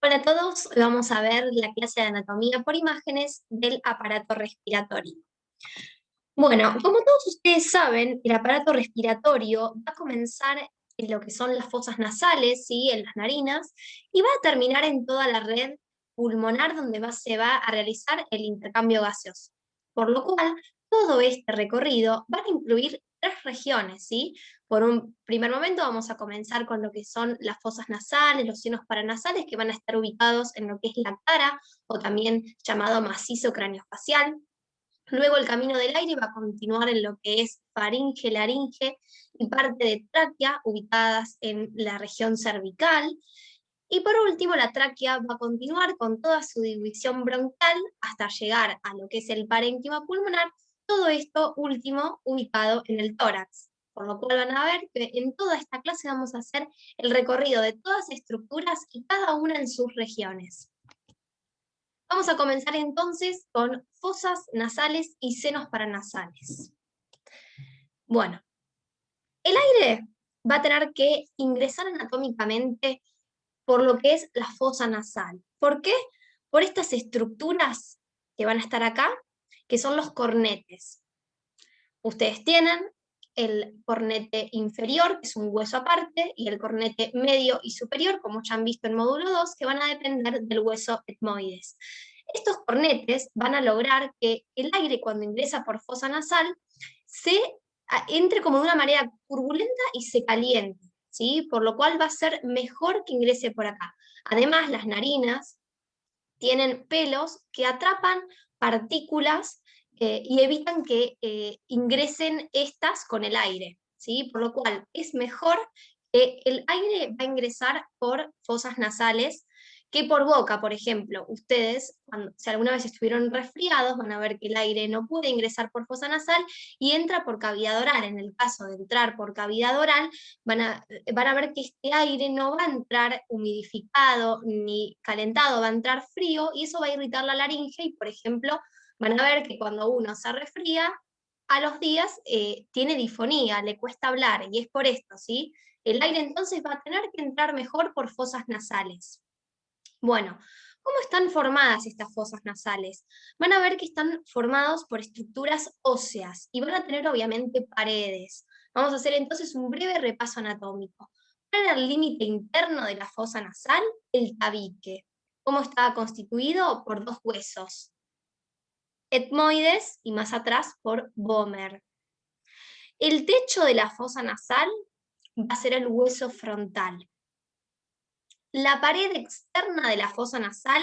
Hola a todos, hoy vamos a ver la clase de anatomía por imágenes del aparato respiratorio. Bueno, como todos ustedes saben, el aparato respiratorio va a comenzar en lo que son las fosas nasales, ¿sí? En las narinas, y va a terminar en toda la red pulmonar donde se va a realizar el intercambio gaseoso. Por lo cual, todo este recorrido va a incluir tres regiones, ¿sí? Por un primer momento vamos a comenzar con lo que son las fosas nasales, los senos paranasales, que van a estar ubicados en lo que es la cara, o también llamado macizo craneofacial. Luego el camino del aire va a continuar en lo que es faringe, laringe y parte de tráquea ubicadas en la región cervical. Y por último, la tráquea va a continuar con toda su división bronquial hasta llegar a lo que es el parénquima pulmonar, todo esto último ubicado en el tórax. Por lo cual van a ver que en toda esta clase vamos a hacer el recorrido de todas las estructuras y cada una en sus regiones. Vamos a comenzar entonces con fosas nasales y senos paranasales. Bueno, el aire va a tener que ingresar anatómicamente por lo que es la fosa nasal. ¿Por qué? Por estas estructuras que van a estar acá, que son los cornetes. Ustedes tienen el cornete inferior, que es un hueso aparte, y el cornete medio y superior, como ya han visto en módulo 2, que van a depender del hueso etmoides. Estos cornetes van a lograr que el aire, cuando ingresa por fosa nasal, entre como de una manera turbulenta y se caliente, ¿sí? Por lo cual va a ser mejor que ingrese por acá. Además, las narinas tienen pelos que atrapan partículas y evitan que ingresen estas con el aire, ¿sí? Por lo cual es mejor que el aire va a ingresar por fosas nasales que por boca. Por ejemplo, ustedes, si alguna vez estuvieron resfriados, van a ver que el aire no puede ingresar por fosa nasal y entra por cavidad oral. En el caso de entrar por cavidad oral, van a ver que este aire no va a entrar humidificado ni calentado, va a entrar frío y eso va a irritar la laringe y, por ejemplo, van a ver que cuando uno se resfría, a los días tiene disfonía, le cuesta hablar y es por esto, ¿sí? El aire entonces va a tener que entrar mejor por fosas nasales. Bueno, ¿cómo están formadas estas fosas nasales? Van a ver que están formados por estructuras óseas y van a tener obviamente paredes. Vamos a hacer entonces un breve repaso anatómico. ¿Cuál era el límite interno de la fosa nasal? El tabique. ¿Cómo estaba constituido? Por dos huesos, etmoides y más atrás por vomer. El techo de la fosa nasal va a ser el hueso frontal. La pared externa de la fosa nasal,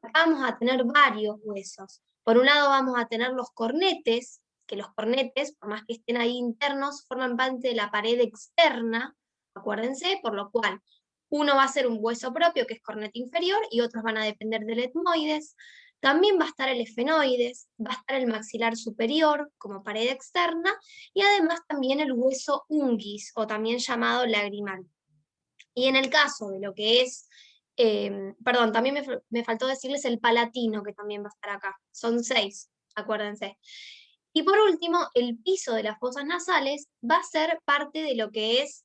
acá vamos a tener varios huesos. Por un lado vamos a tener los cornetes, que los cornetes, por más que estén ahí internos, forman parte de la pared externa, acuérdense, por lo cual uno va a ser un hueso propio, que es cornete inferior, y otros van a depender del etmoides. También va a estar el efenoides, va a estar el maxilar superior como pared externa, y además también el hueso unguis, o también llamado lagrimal. Y en el caso de lo que es, perdón, también me faltó decirles el palatino, que también va a estar acá. Son 6, acuérdense. Y por último, el piso de las fosas nasales va a ser parte de lo que es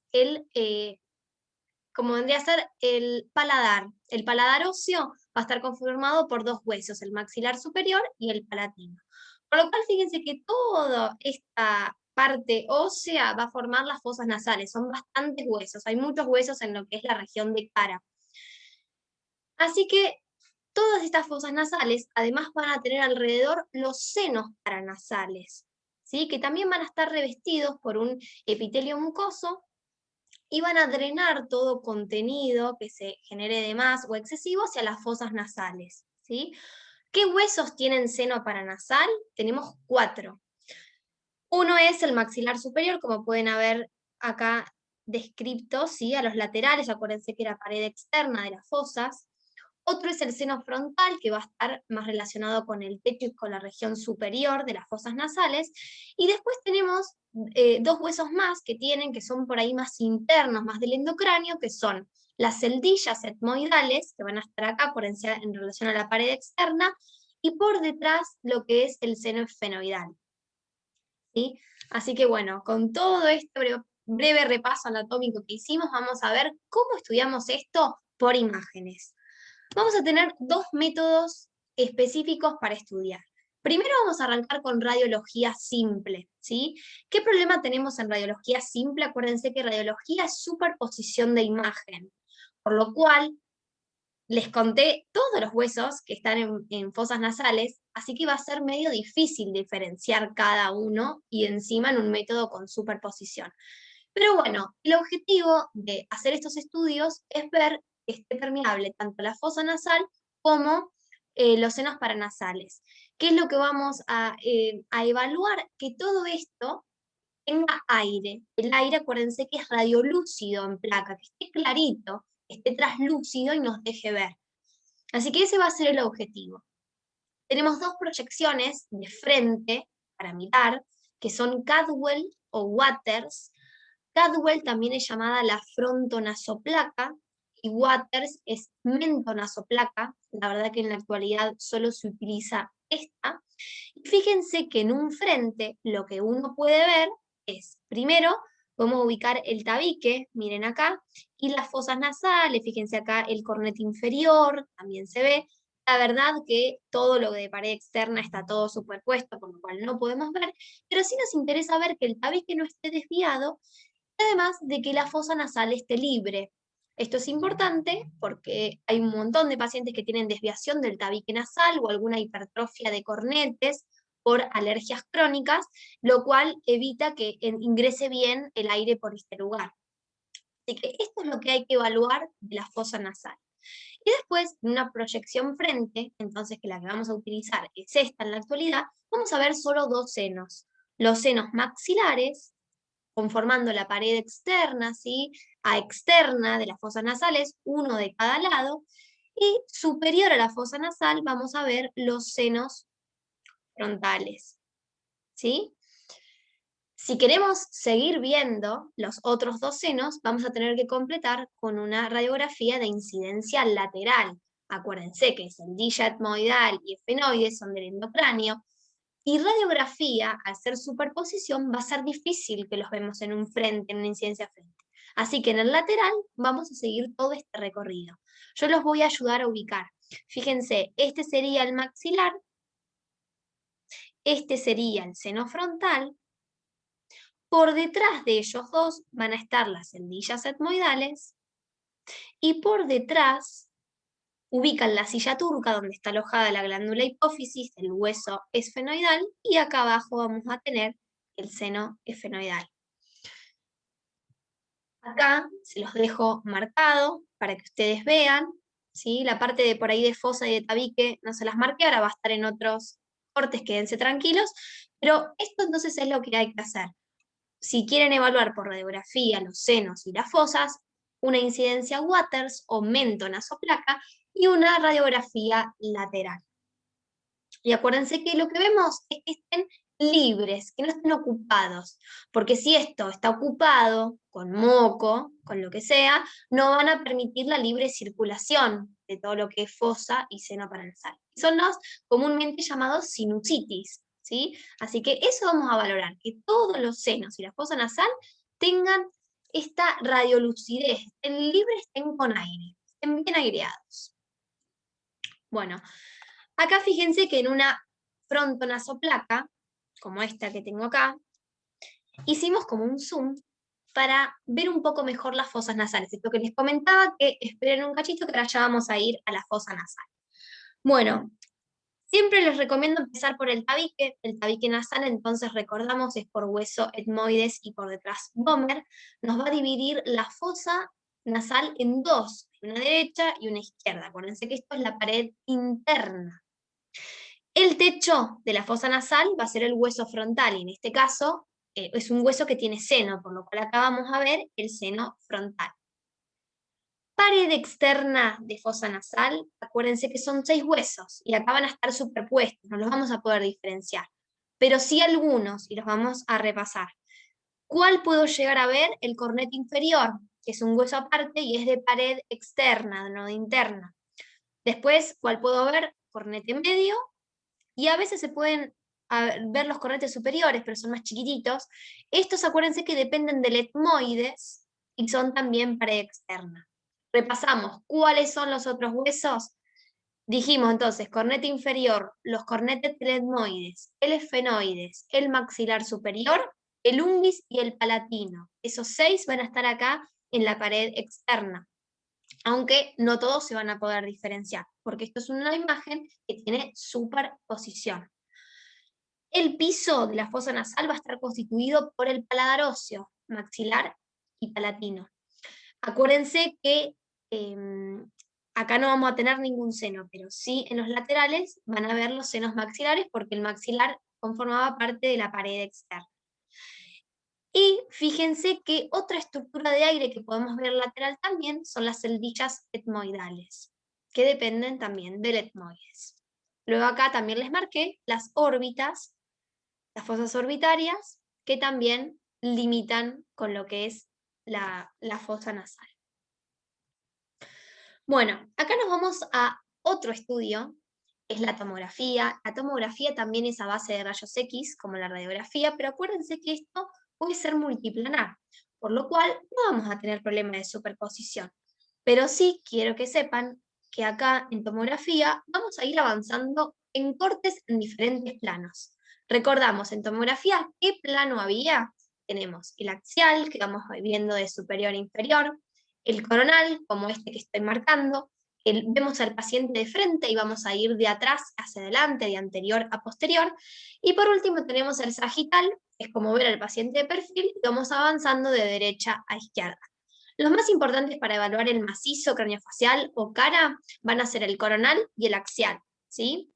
como vendría a ser el paladar. El paladar óseo va a estar conformado por dos huesos, el maxilar superior y el palatino. Por lo cual, fíjense que toda esta parte ósea va a formar las fosas nasales, son bastantes huesos, hay muchos huesos en lo que es la región de cara. Así que todas estas fosas nasales además van a tener alrededor los senos paranasales, ¿sí? Que también van a estar revestidos por un epitelio mucoso y van a drenar todo contenido que se genere de más o excesivo hacia las fosas nasales, ¿sí? ¿Qué huesos tienen seno paranasal? Tenemos 4. Uno es el maxilar superior, como pueden ver acá descrito, ¿sí? A los laterales, acuérdense que era pared externa de las fosas. Otro es el seno frontal, que va a estar más relacionado con el techo y con la región superior de las fosas nasales. Y después tenemos dos huesos más que son por ahí más internos, más del endocráneo, que son las celdillas etmoidales, que van a estar acá en relación a la pared externa, y por detrás lo que es el seno esfenoidal, ¿sí? Así que bueno, con todo este breve repaso anatómico que hicimos, vamos a ver cómo estudiamos esto por imágenes. Vamos a tener dos métodos específicos para estudiar. Primero vamos a arrancar con radiología simple, ¿sí? ¿Qué problema tenemos en radiología simple? Acuérdense que radiología es superposición de imagen, por lo cual les conté todos los huesos que están en fosas nasales, así que va a ser medio difícil diferenciar cada uno y encima en un método con superposición. Pero bueno, el objetivo de hacer estos estudios es ver que esté permeable tanto la fosa nasal como los senos paranasales. ¿Qué es lo que vamos a evaluar? Que todo esto tenga aire. El aire, acuérdense que es radiolúcido en placa, que esté clarito, que esté traslúcido y nos deje ver. Así que ese va a ser el objetivo. Tenemos dos proyecciones de frente para mirar, que son Cadwell o Waters. Cadwell también es llamada la frontonasoplaca y Waters es mentonasoplaca. La verdad que en la actualidad solo se utiliza esta. Y fíjense que en un frente lo que uno puede ver es, primero, podemos ubicar el tabique, miren acá, y las fosas nasales, fíjense acá el cornete inferior, también se ve. La verdad que todo lo de pared externa está todo superpuesto, por lo cual no podemos ver, pero sí nos interesa ver que el tabique no esté desviado, además de que la fosa nasal esté libre. Esto es importante porque hay un montón de pacientes que tienen desviación del tabique nasal o alguna hipertrofia de cornetes por alergias crónicas, lo cual evita que ingrese bien el aire por este lugar. Así que esto es lo que hay que evaluar de la fosa nasal. Y después, en una proyección frente, entonces que la que vamos a utilizar es esta en la actualidad, vamos a ver solo dos senos. Los senos maxilares, conformando la pared externa, ¿sí? A externa de las fosas nasales, uno de cada lado, y superior a la fosa nasal vamos a ver los senos frontales, ¿sí? Si queremos seguir viendo los otros dos senos, vamos a tener que completar con una radiografía de incidencia lateral. Acuérdense que cendilla etmoidal y efenoide son del endocráneo, y radiografía, al ser superposición, va a ser difícil que los vemos en un frente, en una incidencia frente. Así que en el lateral vamos a seguir todo este recorrido. Yo los voy a ayudar a ubicar. Fíjense, este sería el maxilar, este sería el seno frontal. Por detrás de ellos dos van a estar las endillas etmoidales y por detrás ubican la silla turca donde está alojada la glándula hipófisis, el hueso esfenoidal, y acá abajo vamos a tener el seno esfenoidal. Acá se los dejo marcado para que ustedes vean, ¿sí? La parte de por ahí de fosa y de tabique no se las marqué, ahora va a estar en otros cortes, quédense tranquilos, pero esto entonces es lo que hay que hacer. Si quieren evaluar por radiografía los senos y las fosas, una incidencia Waters o mentonasoplaca y una radiografía lateral. Y acuérdense que lo que vemos es que estén libres, que no estén ocupados, porque si esto está ocupado con moco, con lo que sea, no van a permitir la libre circulación de todo lo que es fosa y seno paranasal. Son los comúnmente llamados sinusitis, ¿sí? Así que eso vamos a valorar, que todos los senos y la fosa nasal tengan esta radiolucidez, estén libres, estén con aire, estén bien aireados. Bueno, acá fíjense que en una frontonasoplaca, como esta que tengo acá, hicimos como un zoom para ver un poco mejor las fosas nasales. Esto que les comentaba, que esperen un cachito que ahora ya vamos a ir a la fosa nasal. Bueno, siempre les recomiendo empezar por el tabique nasal, entonces recordamos es por hueso etmoides y por detrás Bomer, nos va a dividir la fosa nasal en dos, una derecha y una izquierda. Acuérdense que esto es la pared interna. El techo de la fosa nasal va a ser el hueso frontal, y en este caso es un hueso que tiene seno, por lo cual acá vamos a ver el seno frontal. Pared externa de fosa nasal, acuérdense que son 6 huesos, y acá van a estar superpuestos, no los vamos a poder diferenciar, pero sí algunos, y los vamos a repasar. ¿Cuál puedo llegar a ver? El cornete inferior, que es un hueso aparte y es de pared externa, no de interna. Después, ¿cuál puedo ver? Cornete medio, y a veces se pueden ver los cornetes superiores, pero son más chiquititos. Estos acuérdense que dependen del etmoides y son también pared externa. Repasamos, ¿cuáles son los otros huesos? Dijimos entonces, corneta inferior, los cornetes etmoides, el esfenoides, el maxilar superior, el unguis y el palatino. Esos 6 van a estar acá en la pared externa, aunque no todos se van a poder diferenciar, porque esto es una imagen que tiene superposición. El piso de la fosa nasal va a estar constituido por el paladar óseo, maxilar y palatino. Acuérdense que acá no vamos a tener ningún seno, pero sí en los laterales van a ver los senos maxilares porque el maxilar conformaba parte de la pared externa. Y fíjense que otra estructura de aire que podemos ver lateral también son las celdillas etmoidales, que dependen también del etmoides. Luego acá también les marqué las órbitas, las fosas orbitarias, que también limitan con lo que es la fosa nasal. Bueno, acá nos vamos a otro estudio, es la tomografía. La tomografía también es a base de rayos X, como la radiografía, pero acuérdense que esto puede ser multiplanar, por lo cual no vamos a tener problema de superposición. Pero sí quiero que sepan que acá en tomografía vamos a ir avanzando en cortes en diferentes planos. Recordamos, en tomografía, ¿qué plano había? Tenemos el axial, que vamos viendo de superior a inferior, el coronal, como este que estoy marcando, vemos al paciente de frente y vamos a ir de atrás hacia adelante, de anterior a posterior, y por último tenemos el sagital, que es como ver al paciente de perfil, y vamos avanzando de derecha a izquierda. Los más importantes para evaluar el macizo craneofacial o cara van a ser el coronal y el axial, ¿sí?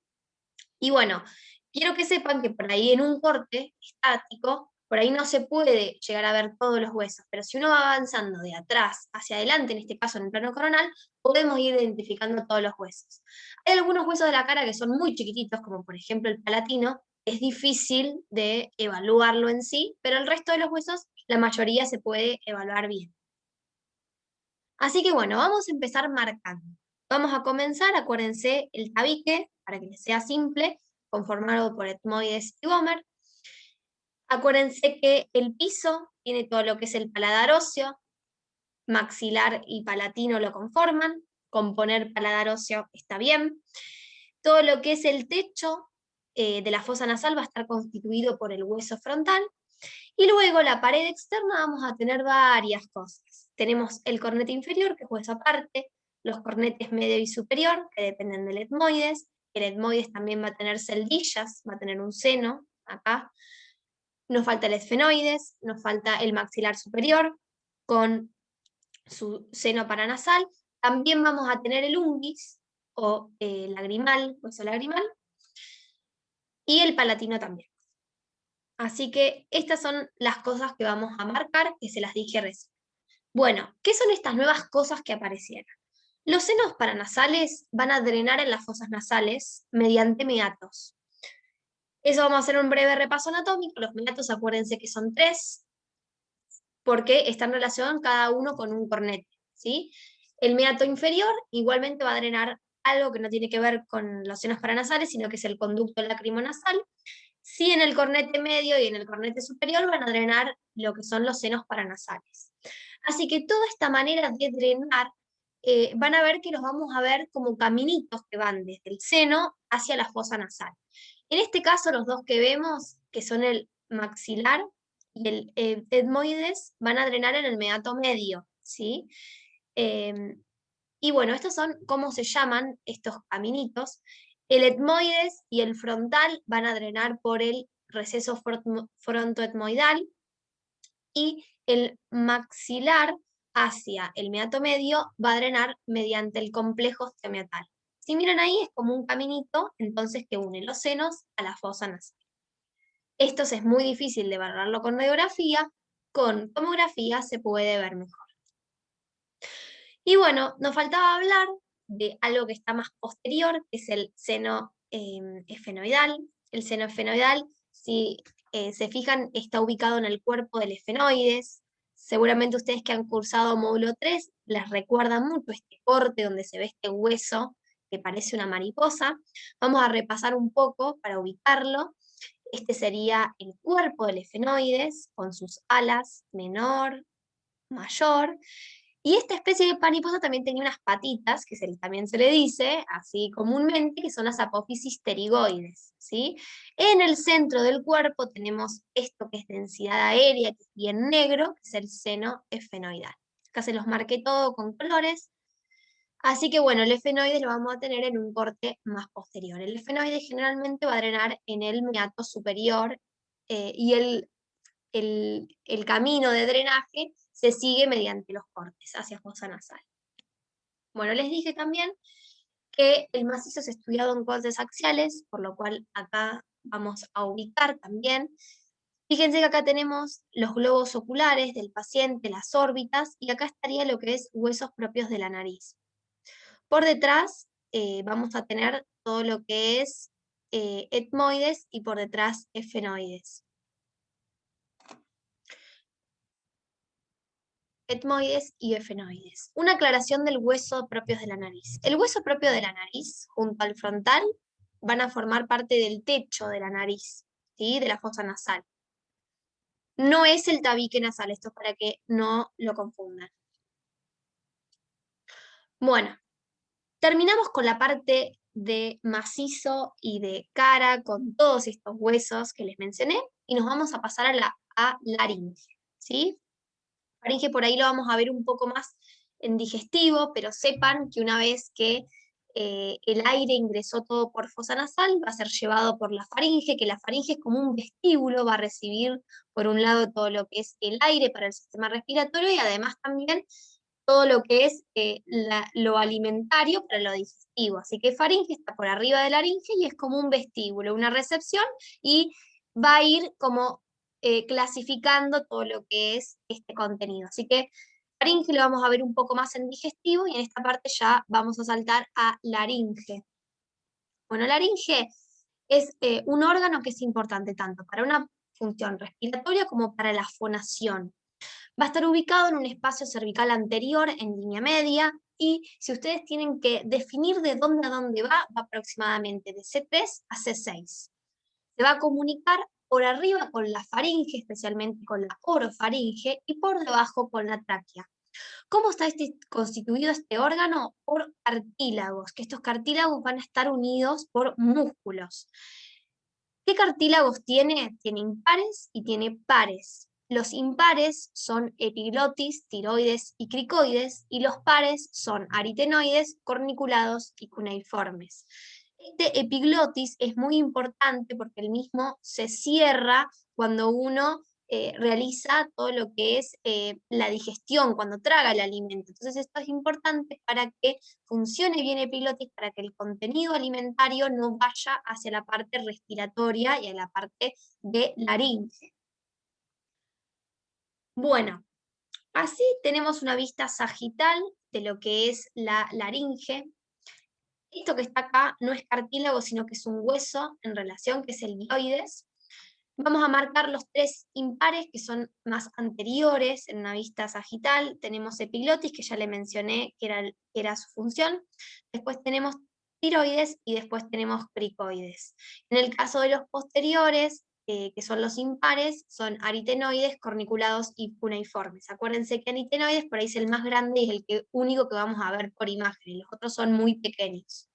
Y bueno, quiero que sepan que por ahí en un corte estático, por ahí no se puede llegar a ver todos los huesos, pero si uno va avanzando de atrás hacia adelante, en este caso en el plano coronal, podemos ir identificando todos los huesos. Hay algunos huesos de la cara que son muy chiquititos, como por ejemplo el palatino, es difícil de evaluarlo en sí, pero el resto de los huesos, la mayoría se puede evaluar bien. Así que bueno, vamos a empezar marcando. Vamos a comenzar, acuérdense, el tabique, para que les sea simple, conformado por etmoides y vómer. Acuérdense que el piso tiene todo lo que es el paladar óseo, maxilar y palatino lo conforman, componer paladar óseo está bien. Todo lo que es el techo de la fosa nasal va a estar constituido por el hueso frontal. Y luego la pared externa vamos a tener varias cosas. Tenemos el cornete inferior, que es hueso aparte, los cornetes medio y superior, que dependen del etmoides. El etmoides también va a tener celdillas, va a tener un seno acá. Nos falta el esfenoides, nos falta el maxilar superior, con su seno paranasal. También vamos a tener el unguis, o lagrimal, hueso lagrimal, y el palatino también. Así que estas son las cosas que vamos a marcar, que se las dije recién. Bueno, ¿qué son estas nuevas cosas que aparecieron? Los senos paranasales van a drenar en las fosas nasales mediante meatos. Eso vamos a hacer un breve repaso anatómico. Los meatos, acuérdense que son 3, porque están relacionados cada uno con un cornete, ¿sí? El meato inferior igualmente va a drenar algo que no tiene que ver con los senos paranasales, sino que es el conducto lacrimonasal. Sí, en el cornete medio y en el cornete superior van a drenar lo que son los senos paranasales. Así que toda esta manera de drenar, van a ver que los vamos a ver como caminitos que van desde el seno hacia la fosa nasal. En este caso, los dos que vemos, que son el maxilar y el etmoides, van a drenar en el meato medio, ¿sí? Y bueno, estos son cómo se llaman estos caminitos. El etmoides y el frontal van a drenar por el receso frontoetmoidal y el maxilar hacia el meato medio va a drenar mediante el complejo osteomeatal. Si miran ahí es como un caminito, entonces que une los senos a la fosa nasal. Esto es muy difícil de valorarlo con radiografía, con tomografía se puede ver mejor. Y bueno, nos faltaba hablar de algo que está más posterior, que es el seno esfenoidal. El seno esfenoidal, si se fijan, está ubicado en el cuerpo del esfenoides. Seguramente ustedes que han cursado módulo 3 les recuerda mucho este corte donde se ve este hueso que parece una mariposa. Vamos a repasar un poco para ubicarlo. Este sería el cuerpo del esfenoides con sus alas menor, mayor. Y esta especie de mariposa también tenía unas patitas, que también se le dice, así comúnmente, que son las apófisis pterigoides, ¿sí? En el centro del cuerpo tenemos esto que es densidad aérea, que es bien negro, que es el seno efenoidal. Acá se los marqué todo con colores. Así que bueno, el efenoide lo vamos a tener en un corte más posterior. El efenoide generalmente va a drenar en el meato superior y el camino de drenaje se sigue mediante los cortes hacia fosa nasal. Bueno, les dije también que el macizo es estudiado en cortes axiales, por lo cual acá vamos a ubicar también. Fíjense que acá tenemos los globos oculares del paciente, las órbitas, y acá estaría lo que es huesos propios de la nariz. Por detrás vamos a tener todo lo que es etmoides y por detrás efenoides. Etmoides y efenoides. Una aclaración del hueso propios de la nariz. El hueso propio de la nariz, junto al frontal, van a formar parte del techo de la nariz, ¿sí? De la fosa nasal. No es el tabique nasal, esto es para que no lo confundan. Bueno, terminamos con la parte de macizo y de cara, con todos estos huesos que les mencioné, y nos vamos a pasar a la laringe, ¿sí? Faringe por ahí lo vamos a ver un poco más en digestivo, pero sepan que una vez que el aire ingresó todo por fosa nasal, va a ser llevado por la faringe, que la faringe es como un vestíbulo, va a recibir por un lado todo lo que es el aire para el sistema respiratorio y además también todo lo que es lo alimentario para lo digestivo. Así que faringe está por arriba de laringe y es como un vestíbulo, una recepción, y va a ir como clasificando todo lo que es este contenido. Así que faringe lo vamos a ver un poco más en digestivo y en esta parte ya vamos a saltar a laringe. Bueno, laringe es un órgano que es importante tanto para una función respiratoria como para la fonación. Va a estar ubicado en un espacio cervical anterior en línea media y si ustedes tienen que definir de dónde a dónde va aproximadamente de C3 a C6. Se va a comunicar por arriba con la faringe, especialmente con la orofaringe, y por debajo con la tráquea. ¿Cómo está constituido este órgano? Por cartílagos, que estos cartílagos van a estar unidos por músculos. ¿Qué cartílagos tiene? Tiene impares y tiene pares. Los impares son epiglotis, tiroides y cricoides, y los pares son aritenoides, corniculados y cuneiformes. Este epiglotis es muy importante porque el mismo se cierra cuando uno realiza todo lo que es la digestión, cuando traga el alimento. Entonces esto es importante para que funcione bien epiglotis, para que el contenido alimentario no vaya hacia la parte respiratoria y a la parte de laringe. Bueno, así tenemos una vista sagital de lo que es la laringe. Esto que está acá no es cartílago, sino que es un hueso en relación, que es el guioides. Vamos a marcar los tres impares que son más anteriores en una vista sagital. Tenemos epiglotis, que ya le mencioné que era su función. Después tenemos tiroides y después tenemos cricoides. En el caso de los posteriores, que son los impares, son aritenoides, corniculados y cuneiformes. Acuérdense que aritenoides por ahí es el más grande y es el único que vamos a ver por imagen. Los otros son muy pequeños.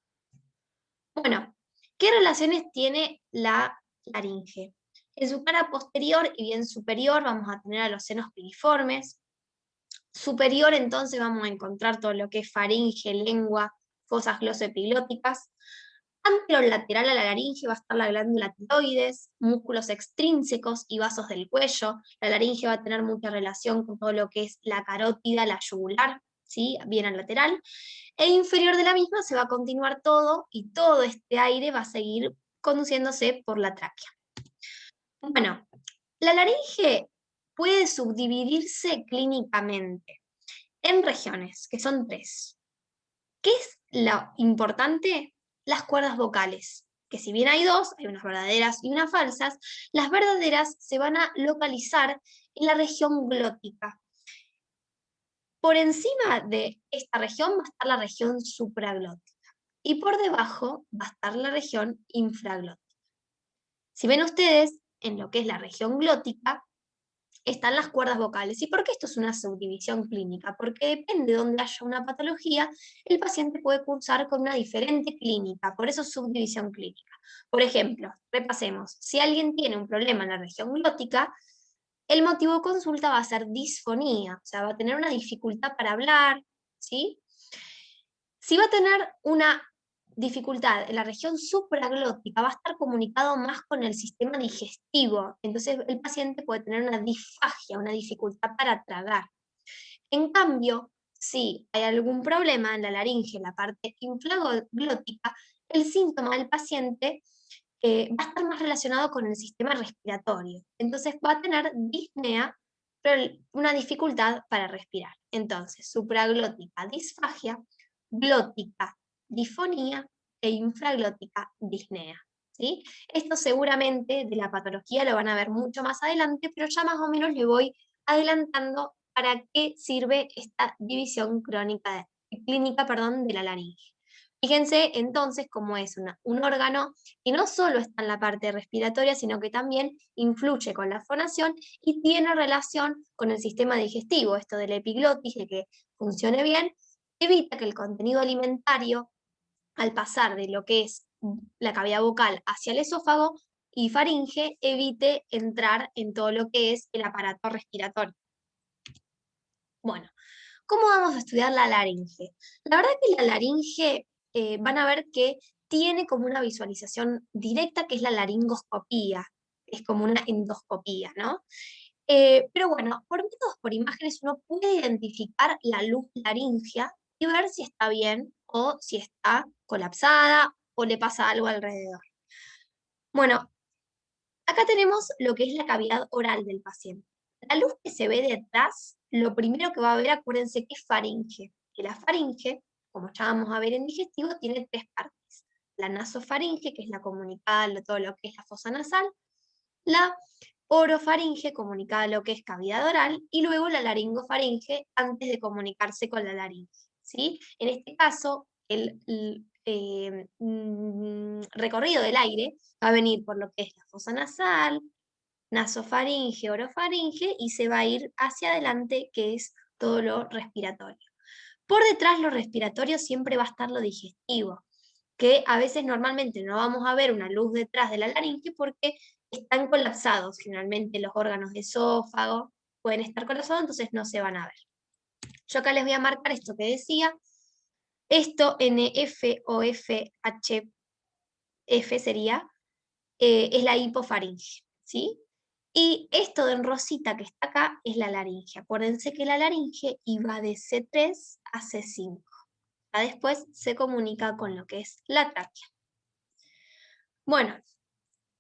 Bueno, ¿qué relaciones tiene la laringe? En su cara posterior y bien superior vamos a tener a los senos piriformes. Superior entonces vamos a encontrar todo lo que es faringe, lengua, fosas glosoepiglóticas. Anterolateral a la laringe va a estar la glándula tiroides, músculos extrínsecos y vasos del cuello. La laringe va a tener mucha relación con todo lo que es la carótida, la yugular, ¿sí? Bien al lateral. E inferior de la misma se va a continuar todo y todo este aire va a seguir conduciéndose por la tráquea. Bueno, la laringe puede subdividirse clínicamente en regiones, que son tres. ¿Qué es lo importante? Las cuerdas vocales, que si bien hay dos, hay unas verdaderas y unas falsas, las verdaderas se van a localizar en la región glótica. Por encima de esta región va a estar la región supraglótica y por debajo va a estar la región infraglótica. Si ven ustedes, en lo que es la región glótica, están las cuerdas vocales. ¿Y por qué esto es una subdivisión clínica? Porque depende de donde haya una patología, el paciente puede cursar con una diferente clínica, por eso subdivisión clínica. Por ejemplo, repasemos, si alguien tiene un problema en la región glótica, el motivo de consulta va a ser disfonía, o sea, va a tener una dificultad para hablar, ¿sí? Si va a tener una dificultad en la región supraglótica, va a estar comunicado más con el sistema digestivo, entonces el paciente puede tener una disfagia, una dificultad para tragar. En cambio, si hay algún problema en la laringe, en la parte infraglótica, el síntoma del paciente va a estar más relacionado con el sistema respiratorio. Entonces va a tener disnea, pero una dificultad para respirar. Entonces, supraglótica, disfagia, glótica, disfonía e infraglótica, disnea. ¿Sí? Esto seguramente de la patología lo van a ver mucho más adelante, pero ya más o menos le voy adelantando para qué sirve esta división clínica de la laringe. Fíjense entonces cómo es un órgano que no solo está en la parte respiratoria, sino que también influye con la fonación y tiene relación con el sistema digestivo. Esto del epiglotis, de que funcione bien, evita que el contenido alimentario, al pasar de lo que es la cavidad vocal hacia el esófago y faringe, evite entrar en todo lo que es el aparato respiratorio. Bueno, ¿cómo vamos a estudiar la laringe? La verdad que la laringe van a ver que tiene como una visualización directa que es la laringoscopía, es como una endoscopía, ¿no? Pero bueno, por métodos, por imágenes, uno puede identificar la luz laringea y ver si está bien o si está colapsada o le pasa algo alrededor. Bueno, acá tenemos lo que es la cavidad oral del paciente. La luz que se ve detrás, lo primero que va a ver, acuérdense que es faringe. Que la faringe, como ya vamos a ver en digestivo, tiene tres partes. La nasofaringe, que es la comunicada, todo lo que es la fosa nasal. La orofaringe, comunicada lo que es cavidad oral. Y luego la laringofaringe, antes de comunicarse con la laringe. ¿Sí? En este caso, el recorrido del aire va a venir por lo que es la fosa nasal, nasofaringe, orofaringe, y se va a ir hacia adelante, que es todo lo respiratorio. Por detrás lo respiratorio siempre va a estar lo digestivo, que a veces normalmente no vamos a ver una luz detrás de la laringe porque están colapsados, generalmente los órganos de esófago pueden estar colapsados, entonces no se van a ver. Yo acá les voy a marcar esto que decía, esto NF o FHF sería, es la hipofaringe, ¿sí? Y esto de en rosita que está acá es la laringe. Acuérdense que la laringe iba de C3 a C5. Ya después se comunica con lo que es la tráquea. Bueno,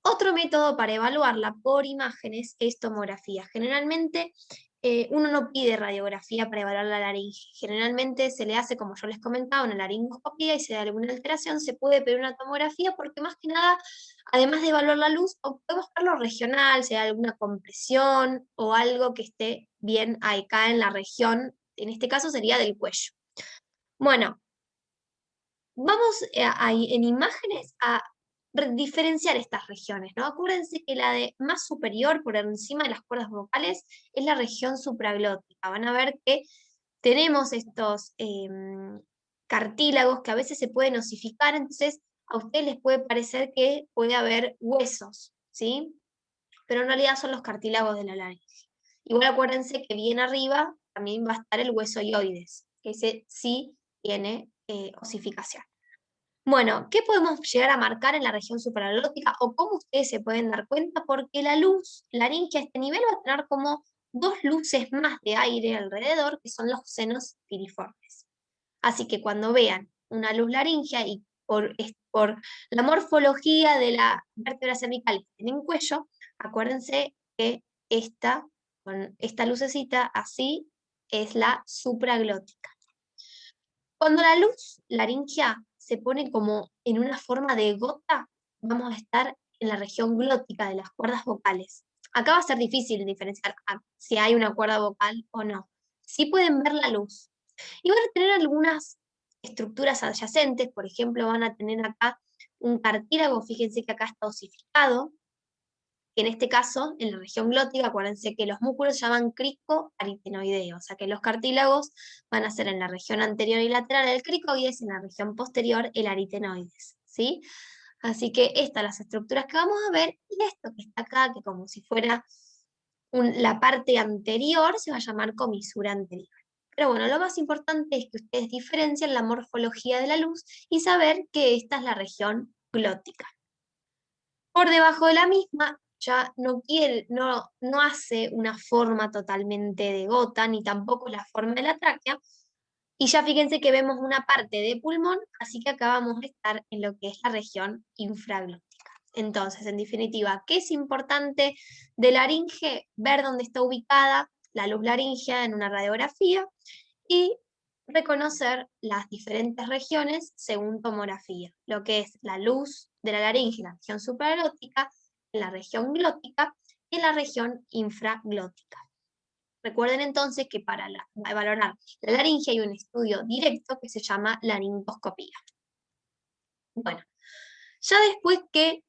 otro método para evaluarla por imágenes es tomografía. Generalmente uno no pide radiografía para evaluar la laringe. Generalmente se le hace, como yo les comentaba, una laringoscopía y si hay alguna alteración se puede pedir una tomografía porque más que nada, además de evaluar la luz, podemos ver lo regional, si hay alguna compresión o algo que esté bien acá en la región, en este caso sería del cuello. Bueno, vamos en imágenes a diferenciar estas regiones, ¿no? Acuérdense que la de más superior, por encima de las cuerdas vocales, es la región supraglótica. Van a ver que tenemos estos cartílagos que a veces se pueden osificar, entonces a ustedes les puede parecer que puede haber huesos, ¿sí? Pero en realidad son los cartílagos de la laringe. Igual acuérdense que bien arriba también va a estar el hueso hioides, que ese sí tiene osificación. Bueno, ¿qué podemos llegar a marcar en la región supraglótica o cómo ustedes se pueden dar cuenta? Porque la luz laringe a este nivel va a tener como dos luces más de aire alrededor, que son los senos piriformes. Así que cuando vean una luz laringea y por la morfología de la vértebra cervical que tiene en cuello, acuérdense que con esta lucecita así es la supraglótica. Cuando la luz laringea se pone como en una forma de gota, vamos a estar en la región glótica de las cuerdas vocales. Acá va a ser difícil diferenciar si hay una cuerda vocal o no. Sí pueden ver la luz. Y van a tener algunas estructuras adyacentes, por ejemplo, van a tener acá un cartílago, fíjense que acá está osificado, que en este caso, en la región glótica, acuérdense que los músculos se llaman cricoaritenoideo, o sea que los cartílagos van a ser en la región anterior y lateral el cricoides y en la región posterior el aritenoides, ¿sí? Así que estas las estructuras que vamos a ver, y esto que está acá, que como si fuera la parte anterior, se va a llamar comisura anterior. Pero bueno, lo más importante es que ustedes diferencien la morfología de la luz y saber que esta es la región glótica. Por debajo de la misma ya no hace una forma totalmente de gota, ni tampoco la forma de la tráquea, y ya fíjense que vemos una parte de pulmón, así que acabamos de estar en lo que es la región infraglótica. Entonces, en definitiva, ¿qué es importante de laringe? Ver dónde está ubicada la luz laringea en una radiografía y reconocer las diferentes regiones según tomografía, lo que es la luz de la laringe en la región supraglótica, en la región glótica y en la región infraglótica. Recuerden entonces que para valorar la laringe hay un estudio directo que se llama laringoscopía. Bueno, ya después que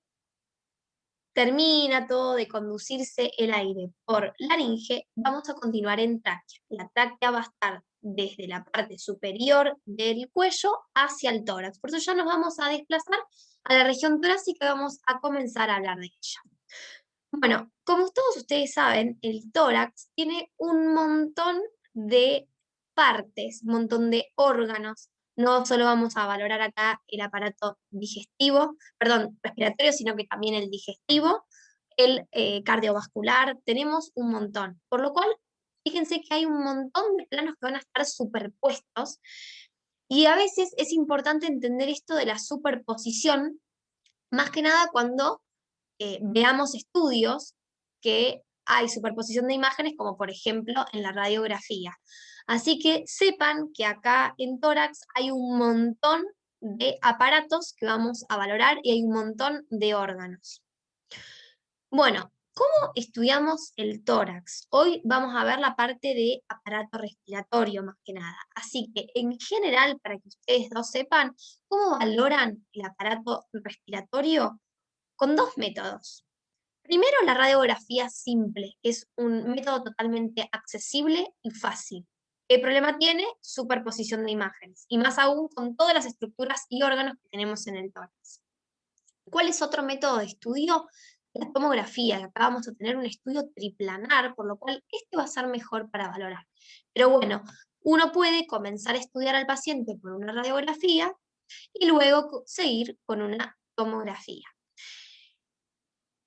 termina todo de conducirse el aire por laringe, vamos a continuar en tráquea. La tráquea va a estar desde la parte superior del cuello hacia el tórax. Por eso ya nos vamos a desplazar a la región torácica y vamos a comenzar a hablar de ella. Bueno, como todos ustedes saben, el tórax tiene un montón de partes, un montón de órganos. No solo vamos a valorar acá el aparato digestivo, perdón, respiratorio, sino que también el digestivo, el cardiovascular, tenemos un montón. Por lo cual, fíjense que hay un montón de planos que van a estar superpuestos y a veces es importante entender esto de la superposición, más que nada cuando veamos estudios que hay superposición de imágenes, como por ejemplo en la radiografía. Así que sepan que acá en tórax hay un montón de aparatos que vamos a valorar y hay un montón de órganos. Bueno, ¿cómo estudiamos el tórax? Hoy vamos a ver la parte de aparato respiratorio más que nada. Así que en general, para que ustedes lo sepan, ¿cómo valoran el aparato respiratorio? Con dos métodos. Primero, la radiografía simple, que es un método totalmente accesible y fácil. ¿Qué problema tiene? Superposición de imágenes, y más aún con todas las estructuras y órganos que tenemos en el tórax. ¿Cuál es otro método de estudio? La tomografía, que acá vamos a tener un estudio triplanar, por lo cual este va a ser mejor para valorar. Pero bueno, uno puede comenzar a estudiar al paciente por una radiografía y luego seguir con una tomografía.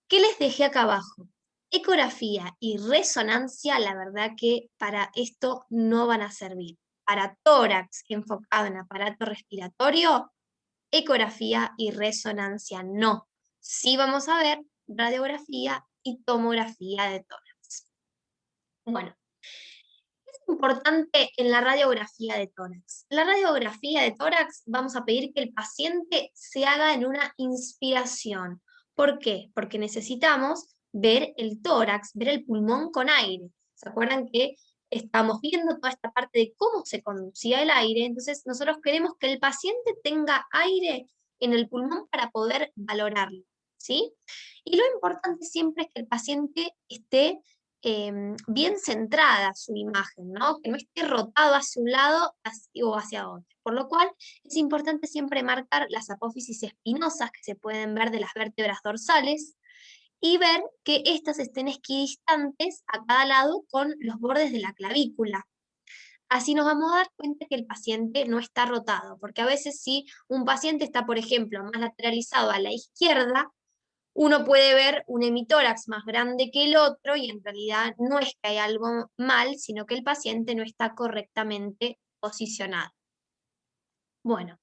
¿Qué les dejé acá abajo? Ecografía y resonancia, la verdad que para esto no van a servir. Para tórax enfocado en aparato respiratorio, ecografía y resonancia no. Sí vamos a ver radiografía y tomografía de tórax. Bueno, es importante en la radiografía de tórax. La radiografía de tórax vamos a pedir que el paciente se haga en una inspiración. ¿Por qué? Porque necesitamos ver el tórax, ver el pulmón con aire. ¿Se acuerdan que estamos viendo toda esta parte de cómo se conducía el aire? Entonces nosotros queremos que el paciente tenga aire en el pulmón para poder valorarlo, ¿sí? Y lo importante siempre es que el paciente esté bien centrada su imagen, ¿no? Que no esté rotado hacia un lado o hacia otro. Por lo cual es importante siempre marcar las apófisis espinosas que se pueden ver de las vértebras dorsales y ver que éstas estén equidistantes a cada lado con los bordes de la clavícula. Así nos vamos a dar cuenta que el paciente no está rotado, porque a veces si un paciente está, por ejemplo, más lateralizado a la izquierda, uno puede ver un hemitórax más grande que el otro y en realidad no es que hay algo mal, sino que el paciente no está correctamente posicionado. Bueno,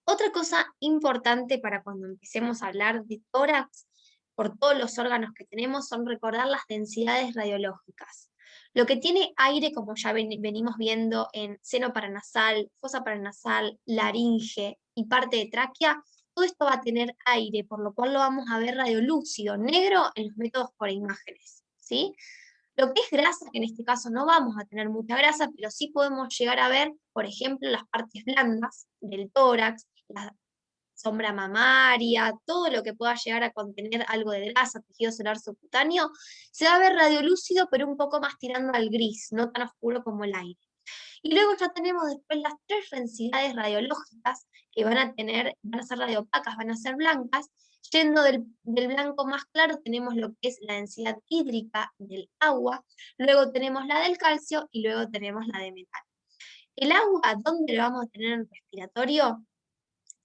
otra cosa importante para cuando empecemos a hablar de tórax, por todos los órganos que tenemos, son recordar las densidades radiológicas. Lo que tiene aire, como ya venimos viendo en seno paranasal, fosa paranasal, laringe y parte de tráquea, todo esto va a tener aire, por lo cual lo vamos a ver radiolúcido, negro en los métodos por imágenes, ¿sí? Lo que es grasa, que en este caso no vamos a tener mucha grasa, pero sí podemos llegar a ver, por ejemplo, las partes blandas del tórax, sombra mamaria, todo lo que pueda llegar a contener algo de grasa, tejido celular subcutáneo, se va a ver radiolúcido, pero un poco más tirando al gris, no tan oscuro como el aire. Y luego ya tenemos después las tres densidades radiológicas que van a ser radiopacas, van a ser blancas. Yendo del blanco más claro tenemos lo que es la densidad hídrica del agua, luego tenemos la del calcio y luego tenemos la de metal. El agua, ¿dónde lo vamos a tener en el respiratorio?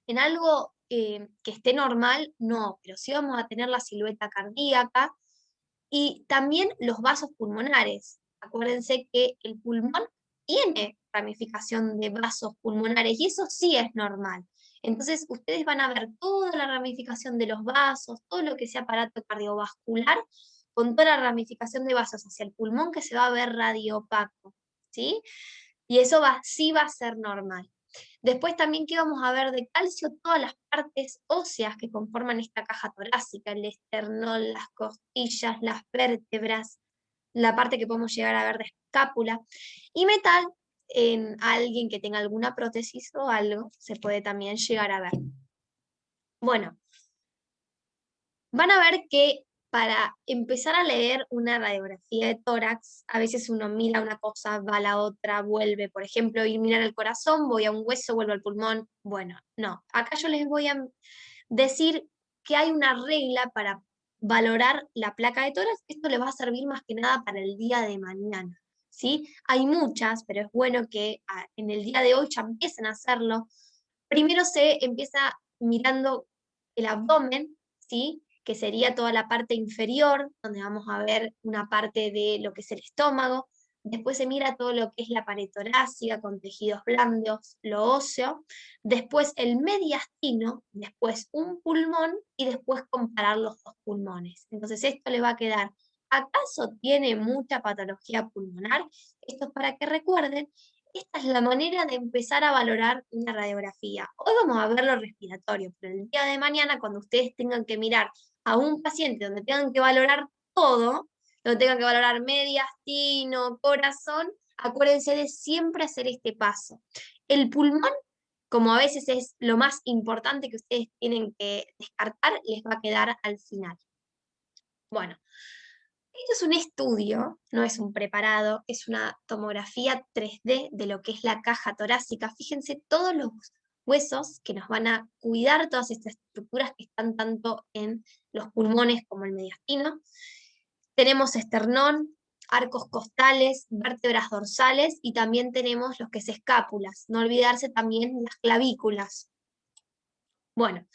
En algo que esté normal, no, pero sí vamos a tener la silueta cardíaca y también los vasos pulmonares. Acuérdense que el pulmón tiene ramificación de vasos pulmonares y eso sí es normal. Entonces ustedes van a ver toda la ramificación de los vasos, todo lo que sea aparato cardiovascular, con toda la ramificación de vasos hacia el pulmón que se va a ver radiopaco, ¿sí? Y eso sí va a ser normal. Después también que vamos a ver de calcio todas las partes óseas que conforman esta caja torácica, el esternón, las costillas, las vértebras, la parte que podemos llegar a ver de escápula. Y metal, en alguien que tenga alguna prótesis o algo, se puede también llegar a ver. Bueno, van a ver que para empezar a leer una radiografía de tórax, a veces uno mira una cosa, va a la otra, vuelve, por ejemplo, ir a mirar el corazón, voy a un hueso, vuelvo al pulmón. Bueno, no, acá yo les voy a decir que hay una regla para valorar la placa de tórax. Esto les va a servir más que nada para el día de mañana, ¿sí? Hay muchas, pero es bueno que en el día de hoy ya empiecen a hacerlo. Primero se empieza mirando el abdomen, ¿sí? Que sería toda la parte inferior, donde vamos a ver una parte de lo que es el estómago. Después se mira todo lo que es la pared torácica con tejidos blandos, lo óseo. Después el mediastino, después un pulmón y después comparar los dos pulmones. Entonces esto le va a quedar, ¿acaso tiene mucha patología pulmonar? Esto es para que recuerden. Esta es la manera de empezar a valorar una radiografía. Hoy vamos a ver lo respiratorio, pero el día de mañana, cuando ustedes tengan que mirar a un paciente donde tengan que valorar todo, donde tengan que valorar mediastino, corazón, acuérdense de siempre hacer este paso. El pulmón, como a veces es lo más importante que ustedes tienen que descartar, les va a quedar al final. Bueno, esto es un estudio, no es un preparado, es una tomografía 3D de lo que es la caja torácica. Fíjense todos los huesos que nos van a cuidar todas estas estructuras que están tanto en los pulmones como el mediastino. Tenemos esternón, arcos costales, vértebras dorsales y también tenemos los que es escápulas. No olvidarse también las clavículas. Bueno,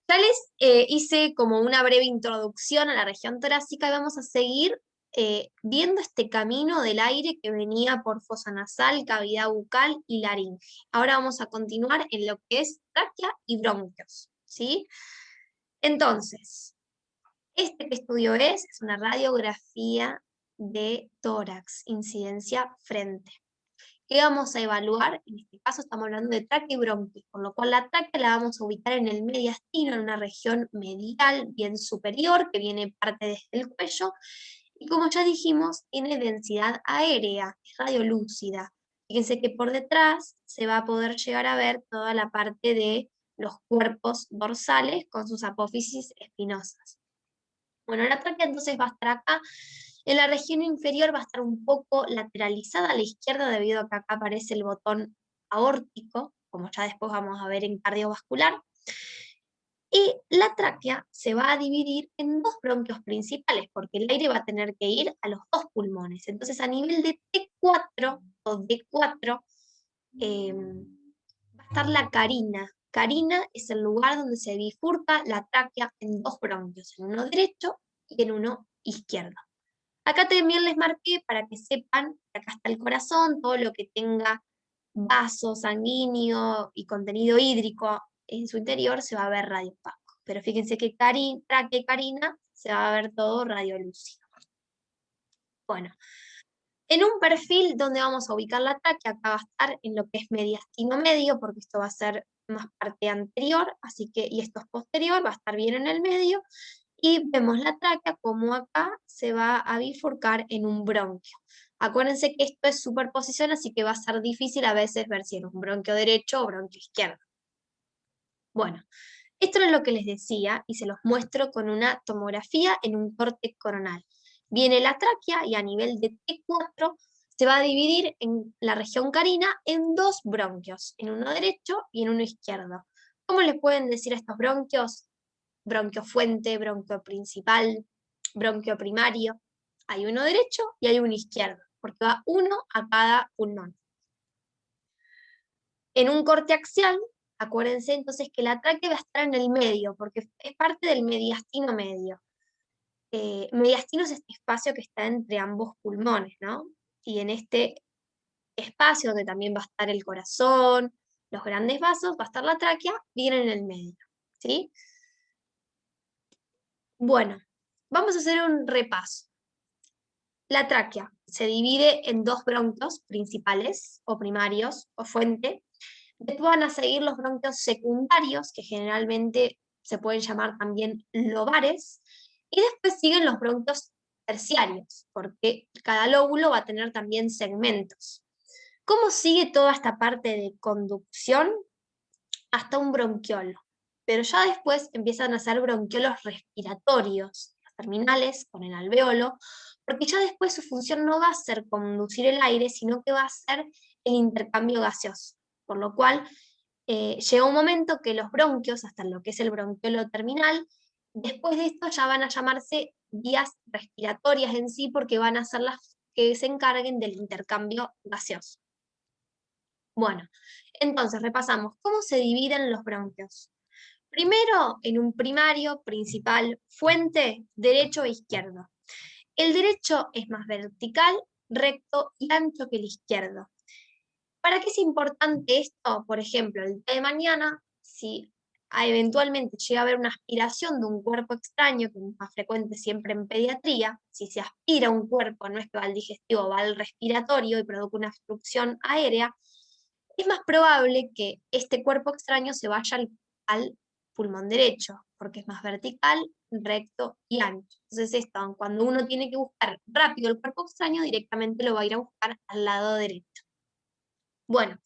ya les hice como una breve introducción a la región torácica y vamos a seguir viendo este camino del aire que venía por fosa nasal, cavidad bucal y laringe. Ahora vamos a continuar en lo que es tráquea y bronquios, ¿sí? Entonces, ¿este qué estudio es? Es una radiografía de tórax, incidencia frente. ¿Qué vamos a evaluar? En este caso estamos hablando de tráquea y bronquis, por lo cual la tráquea la vamos a ubicar en el mediastino, en una región medial bien superior, que viene parte desde el cuello, y como ya dijimos, tiene densidad aérea, es radiolúcida. Fíjense que por detrás se va a poder llegar a ver toda la parte de los cuerpos dorsales con sus apófisis espinosas. Bueno, la tráquea entonces va a estar acá. En la región inferior va a estar un poco lateralizada a la izquierda debido a que acá aparece el botón aórtico, como ya después vamos a ver en cardiovascular. Y la tráquea se va a dividir en dos bronquios principales, porque el aire va a tener que ir a los dos pulmones. Entonces, a nivel de T4 o D4, va a estar la carina. Carina es el lugar donde se bifurca la tráquea en dos bronquios, en uno derecho y en uno izquierdo. Acá también les marqué para que sepan que acá está el corazón, todo lo que tenga vaso sanguíneo y contenido hídrico en su interior se va a ver radiopaco. Pero fíjense que tráquea y carina se va a ver todo radiolúcido. Bueno, en un perfil donde vamos a ubicar la tráquea, acá va a estar en lo que es mediastino medio, porque esto va a ser más parte anterior, así que, y esto es posterior, va a estar bien en el medio, y vemos la tráquea como acá se va a bifurcar en un bronquio. Acuérdense que esto es superposición, así que va a ser difícil a veces ver si es un bronquio derecho o bronquio izquierdo. Bueno, esto es lo que les decía y se los muestro con una tomografía en un corte coronal. Viene la tráquea y a nivel de T4 se va a dividir en la región carina en dos bronquios, en uno derecho y en uno izquierdo. ¿Cómo le pueden decir a estos bronquios? Bronquio fuente, bronquio principal, bronquio primario. Hay uno derecho y hay uno izquierdo, porque va uno a cada pulmón. En un corte axial, acuérdense entonces que la tráquea va a estar en el medio, porque es parte del mediastino medio. Mediastino es este espacio que está entre ambos pulmones, ¿no? Y en este espacio donde también va a estar el corazón, los grandes vasos, va a estar la tráquea, viene en el medio, ¿sí? Bueno, vamos a hacer un repaso. La tráquea se divide en dos bronquios principales o primarios o fuente. Después van a seguir los bronquios secundarios, que generalmente se pueden llamar también lobares, y después siguen los bronquios terciarios, porque cada lóbulo va a tener también segmentos. ¿Cómo sigue toda esta parte de conducción? Hasta un bronquiolo. Pero ya después empiezan a ser bronquiolos respiratorios, los terminales con el alveolo, porque ya después su función no va a ser conducir el aire, sino que va a ser el intercambio gaseoso. Por lo cual, llega un momento que los bronquios, hasta lo que es el bronquiolo terminal, después de esto ya van a llamarse vías respiratorias en sí, porque van a ser las que se encarguen del intercambio gaseoso. Bueno, entonces repasamos, ¿cómo se dividen los bronquios? Primero, en un primario, principal, fuente, derecho e izquierdo. El derecho es más vertical, recto y ancho que el izquierdo. ¿Para qué es importante esto? Por ejemplo, el día de mañana, si eventualmente llega a haber una aspiración de un cuerpo extraño, que es más frecuente siempre en pediatría, si se aspira un cuerpo, no es que va al digestivo, va al respiratorio y provoca una obstrucción aérea, es más probable que este cuerpo extraño se vaya al pulmón derecho, porque es más vertical, recto y ancho. Entonces esto, cuando uno tiene que buscar rápido el cuerpo extraño, directamente lo va a ir a buscar al lado derecho. Bueno,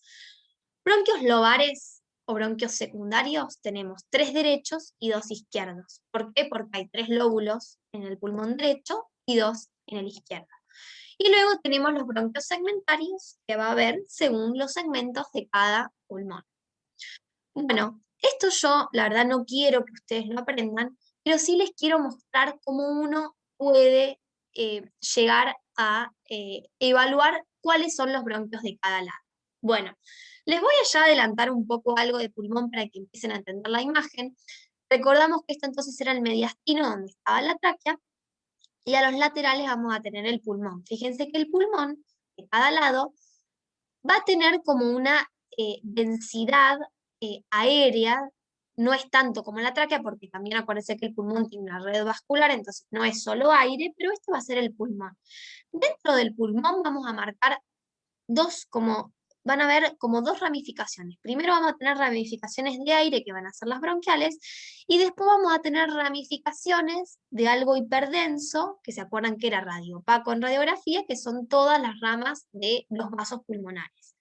bronquios lobares o bronquios secundarios tenemos 3 derechos y 2 izquierdos. ¿Por qué? Porque hay 3 lóbulos en el pulmón derecho y 2 en el izquierdo. Y luego tenemos los bronquios segmentarios, que va a haber según los segmentos de cada pulmón. Bueno, esto yo, la verdad, no quiero que ustedes lo aprendan, pero sí les quiero mostrar cómo uno puede llegar a evaluar cuáles son los bronquios de cada lado. Bueno, les voy a ya adelantar un poco algo de pulmón para que empiecen a entender la imagen. Recordamos que esto entonces era el mediastino donde estaba la tráquea, y a los laterales vamos a tener el pulmón. Fíjense que el pulmón de cada lado va a tener como una densidad aérea, no es tanto como la tráquea, porque también acuérdense que el pulmón tiene una red vascular, entonces no es solo aire, pero esto va a ser el pulmón. Dentro del pulmón vamos a marcar van a haber como dos ramificaciones. Primero vamos a tener ramificaciones de aire, que van a ser las bronquiales, y después vamos a tener ramificaciones de algo hiperdenso, que se acuerdan que era radiopaco en radiografía, que son todas las ramas de los vasos pulmonares.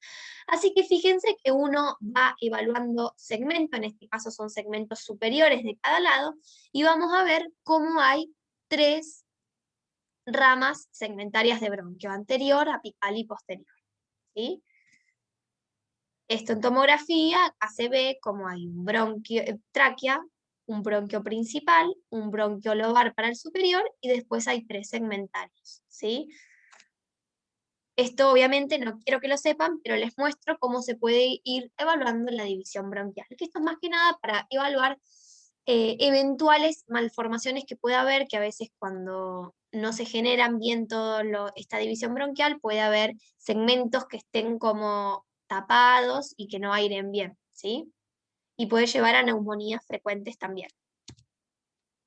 Así que fíjense que uno va evaluando segmentos, en este caso son segmentos superiores de cada lado, y vamos a ver cómo hay 3 ramas segmentarias de bronquio, anterior, apical y posterior. ¿Sí? Esto en tomografía, acá se ve como hay un bronquio, tráquea, un bronquio principal, un bronquio lobar para el superior y después hay 3 segmentarios, ¿sí? Esto obviamente no quiero que lo sepan, pero les muestro cómo se puede ir evaluando la división bronquial, que esto es más que nada para evaluar eventuales malformaciones que pueda haber, que a veces cuando no se generan bien toda esta división bronquial, puede haber segmentos que estén como tapados y que no airen bien, ¿sí? Y puede llevar a neumonías frecuentes también,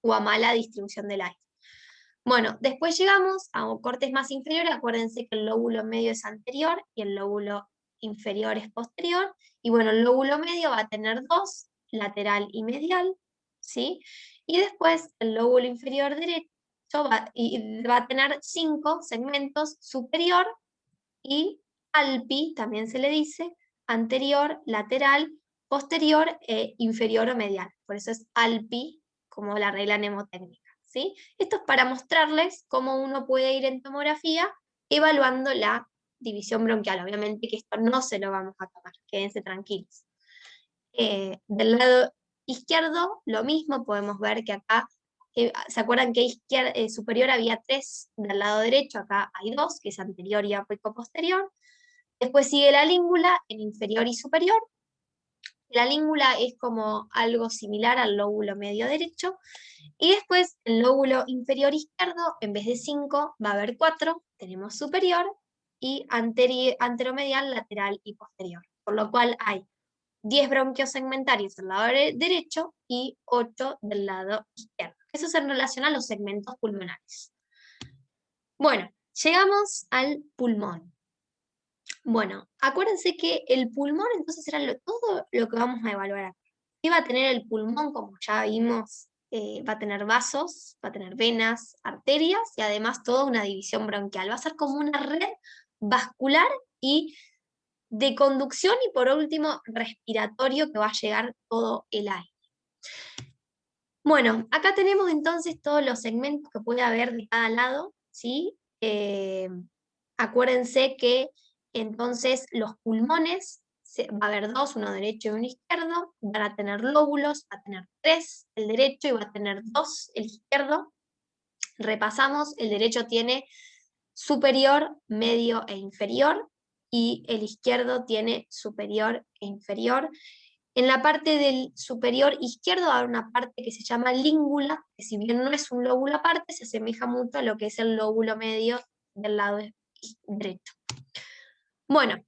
o a mala distribución del aire. Bueno, después llegamos a cortes más inferiores, acuérdense que el lóbulo medio es anterior y el lóbulo inferior es posterior, y bueno, el lóbulo medio va a tener 2, lateral y medial, ¿sí? Y después el lóbulo inferior derecho va a tener 5 segmentos, superior y alpi, también se le dice, anterior, lateral, posterior e inferior o medial. Por eso es ALPI, como la regla mnemotécnica, ¿sí? Esto es para mostrarles cómo uno puede ir en tomografía evaluando la división bronquial. Obviamente que esto no se lo vamos a tomar, quédense tranquilos. Del lado izquierdo, lo mismo, podemos ver que acá, ¿se acuerdan que superior había 3? Del lado derecho acá hay 2, que es anterior y apico-posterior. Después sigue la língula en inferior y superior. La língula es como algo similar al lóbulo medio derecho. Y después el lóbulo inferior izquierdo, en vez de 5, va a haber 4. Tenemos superior y anteromedial, lateral y posterior. Por lo cual hay 10 bronquios segmentarios del lado derecho y 8 del lado izquierdo. Eso es en relación a los segmentos pulmonares. Bueno, llegamos al pulmón. Bueno, acuérdense que el pulmón entonces era todo lo que vamos a evaluar acá. ¿Qué va a tener el pulmón? Como ya vimos, va a tener vasos, va a tener venas, arterias y además toda una división bronquial. Va a ser como una red vascular y de conducción y por último respiratorio que va a llegar todo el aire. Bueno, acá tenemos entonces todos los segmentos que puede haber de cada lado, ¿sí? Acuérdense que entonces los pulmones, va a haber 2, uno derecho y uno izquierdo, van a tener lóbulos, va a tener 3 el derecho y va a tener 2 el izquierdo. Repasamos, el derecho tiene superior, medio e inferior, y el izquierdo tiene superior e inferior. En la parte del superior izquierdo hay una parte que se llama língula, que si bien no es un lóbulo aparte, se asemeja mucho a lo que es el lóbulo medio del lado derecho. Bueno,